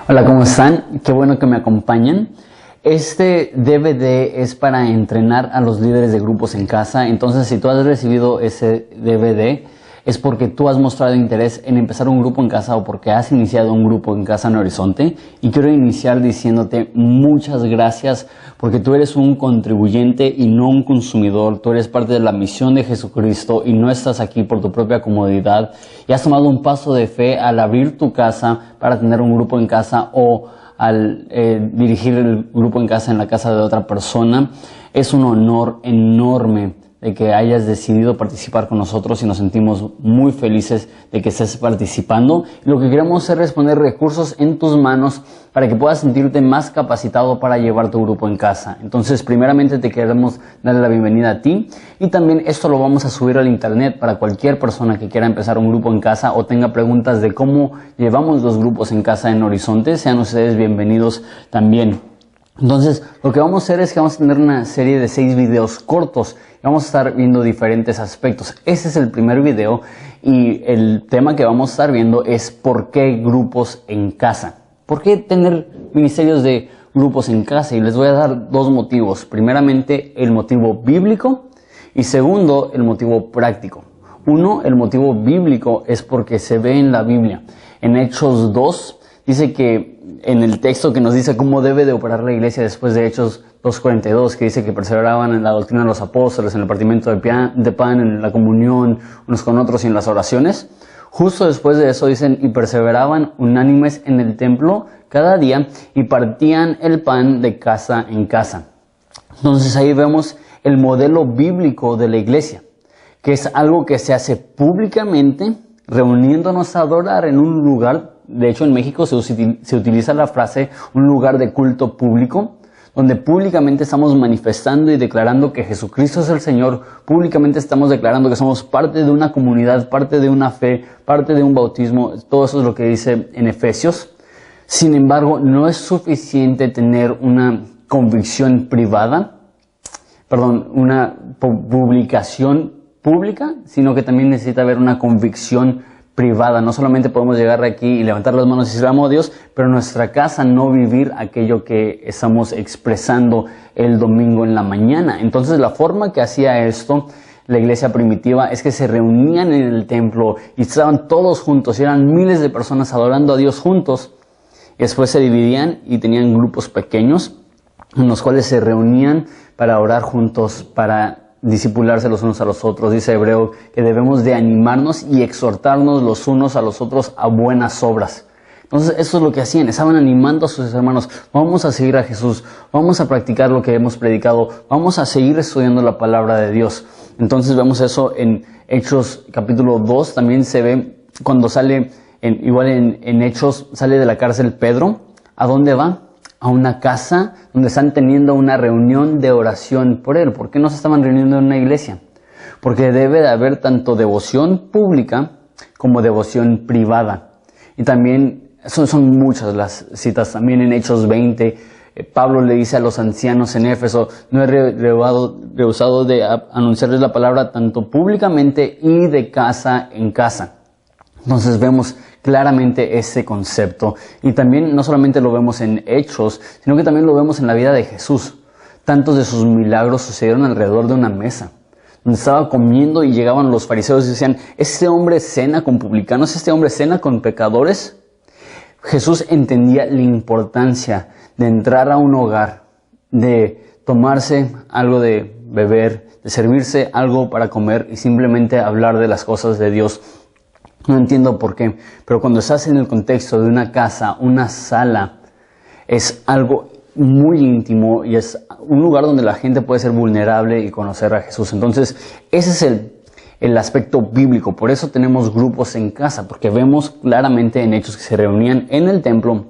Hola, ¿cómo están? Qué bueno que me acompañan. Este DVD es para entrenar a los líderes de grupos en casa. Entonces, si tú has recibido ese DVD, es porque tú has mostrado interés en empezar un grupo en casa o porque has iniciado un grupo en casa en Horizonte. Y quiero iniciar diciéndote muchas gracias porque tú eres un contribuyente y no un consumidor. Tú eres parte de la misión de Jesucristo y no estás aquí por tu propia comodidad. Y has tomado un paso de fe al abrir tu casa para tener un grupo en casa o al dirigir el grupo en casa en la casa de otra persona. Es un honor enorme de que hayas decidido participar con nosotros y nos sentimos muy felices de que estés participando. Lo que queremos hacer es poner recursos en tus manos para que puedas sentirte más capacitado para llevar tu grupo en casa. Entonces, primeramente te queremos darle la bienvenida a ti y también esto lo vamos a subir al internet para cualquier persona que quiera empezar un grupo en casa o tenga preguntas de cómo llevamos los grupos en casa en Horizonte. Sean ustedes bienvenidos también. Entonces, lo que vamos a hacer es que vamos a tener una serie de 6 videos cortos. Vamos a estar viendo diferentes aspectos. Ese es el primer video y el tema que vamos a estar viendo es ¿por qué grupos en casa? ¿Por qué tener ministerios de grupos en casa? Y les voy a dar 2 motivos. Primeramente, el motivo bíblico y segundo, el motivo práctico. Uno, el motivo bíblico es porque se ve en la Biblia. En Hechos 2 dice que en el texto que nos dice cómo debe de operar la iglesia después de Hechos 2:42, que dice que perseveraban en la doctrina de los apóstoles, en el partimiento de pan, en la comunión unos con otros y en las oraciones. Justo después de eso dicen, y perseveraban unánimes en el templo cada día y partían el pan de casa en casa. Entonces ahí vemos el modelo bíblico de la iglesia, que es algo que se hace públicamente, reuniéndonos a adorar en un lugar. De hecho, en México se utiliza la frase un lugar de culto público, donde públicamente estamos manifestando y declarando que Jesucristo es el Señor. Públicamente estamos declarando que somos parte de una comunidad, parte de una fe, parte de un bautismo. Todo eso es lo que dice en Efesios. Sin embargo, no es suficiente tener una convicción privada, una publicación pública, sino que también necesita haber una convicción privada. No solamente podemos llegar aquí y levantar las manos y decir amo a Dios, pero en nuestra casa no vivir aquello que estamos expresando el domingo en la mañana. Entonces la forma que hacía esto la iglesia primitiva es que se reunían en el templo y estaban todos juntos y eran miles de personas adorando a Dios juntos. Y después se dividían y tenían grupos pequeños en los cuales se reunían para orar juntos, para discipularse los unos a los otros. Dice Hebreo que debemos de animarnos y exhortarnos los unos a los otros a buenas obras. Entonces eso es lo que hacían, estaban animando a sus hermanos. Vamos a seguir a Jesús, vamos a practicar lo que hemos predicado, vamos a seguir estudiando la palabra de Dios. Entonces vemos eso en Hechos capítulo 2, también se ve cuando sale, en Hechos sale de la cárcel Pedro. ¿A dónde va? A una casa donde están teniendo una reunión de oración por él. ¿Por qué no se estaban reuniendo en una iglesia? Porque debe de haber tanto devoción pública como devoción privada. Y también, son muchas las citas, también en Hechos 20, Pablo le dice a los ancianos en Éfeso, no he rehusado de anunciarles la palabra tanto públicamente y de casa en casa. Entonces vemos claramente ese concepto y también no solamente lo vemos en Hechos, sino que también lo vemos en la vida de Jesús. Tantos de sus milagros sucedieron alrededor de una mesa, donde estaba comiendo y llegaban los fariseos y decían, ¿este hombre cena con publicanos? ¿Este hombre cena con pecadores? Jesús entendía la importancia de entrar a un hogar, de tomarse algo de beber, de servirse algo para comer y simplemente hablar de las cosas de Dios. No entiendo por qué, pero cuando estás en el contexto de una casa, una sala, es algo muy íntimo y es un lugar donde la gente puede ser vulnerable y conocer a Jesús. Entonces, ese es el aspecto bíblico. Por eso tenemos grupos en casa, porque vemos claramente en Hechos que se reunían en el templo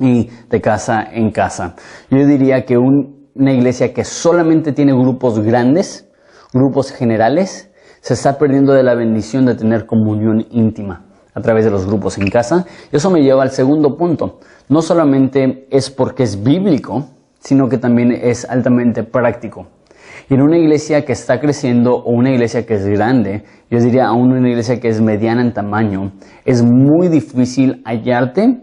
y de casa en casa. Yo diría que una iglesia que solamente tiene grupos grandes, grupos generales, se está perdiendo de la bendición de tener comunión íntima a través de los grupos en casa. Y eso me lleva al segundo punto. No solamente es porque es bíblico, sino que también es altamente práctico. Y en una iglesia que está creciendo o una iglesia que es grande, yo diría aún una iglesia que es mediana en tamaño, es muy difícil hallarte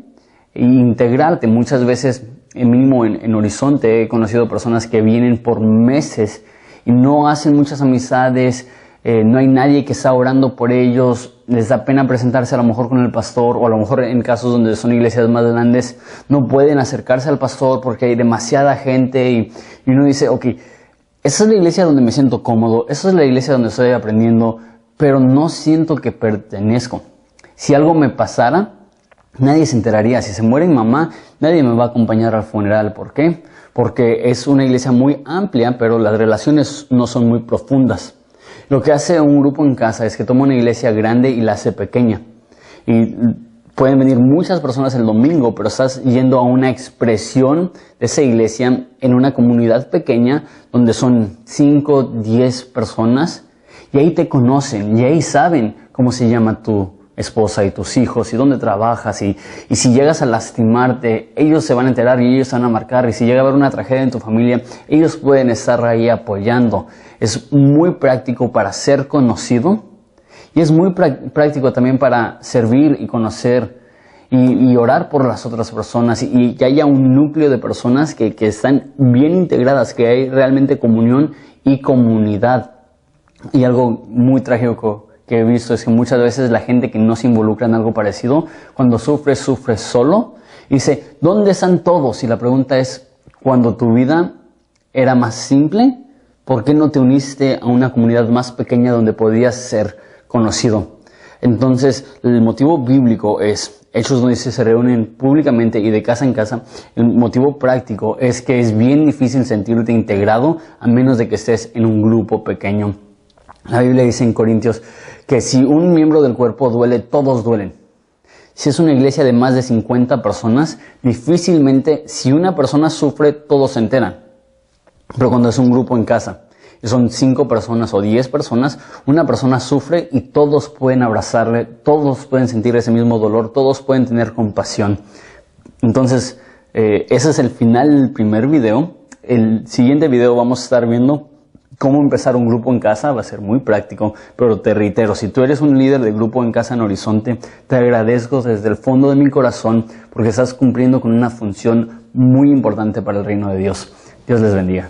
e integrarte. Muchas veces, mínimo en Horizonte, he conocido personas que vienen por meses y no hacen muchas amistades, no hay nadie que está orando por ellos, les da pena presentarse a lo mejor con el pastor, o a lo mejor en casos donde son iglesias más grandes, no pueden acercarse al pastor porque hay demasiada gente y uno dice, ok, esa es la iglesia donde me siento cómodo, esa es la iglesia donde estoy aprendiendo, pero no siento que pertenezco. Si algo me pasara, nadie se enteraría. Si se muere mi mamá, nadie me va a acompañar al funeral. ¿Por qué? Porque es una iglesia muy amplia, pero las relaciones no son muy profundas. Lo que hace un grupo en casa es que toma una iglesia grande y la hace pequeña. Y pueden venir muchas personas el domingo, pero estás yendo a una expresión de esa iglesia en una comunidad pequeña donde son 5, 10 personas y ahí te conocen y ahí saben cómo se llama tu esposa y tus hijos y dónde trabajas y si llegas a lastimarte, ellos se van a enterar y ellos se van a marcar, y si llega a haber una tragedia en tu familia, ellos pueden estar ahí apoyando. Es muy práctico para ser conocido. Y es muy práctico también para servir y conocer y orar por las otras personas y que haya un núcleo de personas que están bien integradas, que hay realmente comunión y comunidad. Y algo muy trágico que he visto es que muchas veces la gente que no se involucra en algo parecido, cuando sufre solo y dice, ¿dónde están todos? Y la pregunta es, cuando tu vida era más simple, ¿por qué no te uniste a una comunidad más pequeña donde podías ser conocido? Entonces, el motivo bíblico es, Hechos donde se reúnen públicamente y de casa en casa. El motivo práctico es que es bien difícil sentirte integrado a menos de que estés en un grupo pequeño. La Biblia dice en Corintios que si un miembro del cuerpo duele, todos duelen. Si es una iglesia de más de 50 personas, difícilmente si una persona sufre, todos se enteran. Pero cuando es un grupo en casa, son 5 personas o 10 personas, una persona sufre y todos pueden abrazarle, todos pueden sentir ese mismo dolor, todos pueden tener compasión. Entonces, ese es el final del primer video. El siguiente video vamos a estar viendo cómo empezar un grupo en casa. Va a ser muy práctico, pero te reitero, si tú eres un líder de grupo en casa en Horizonte, te agradezco desde el fondo de mi corazón porque estás cumpliendo con una función muy importante para el reino de Dios. Dios les bendiga.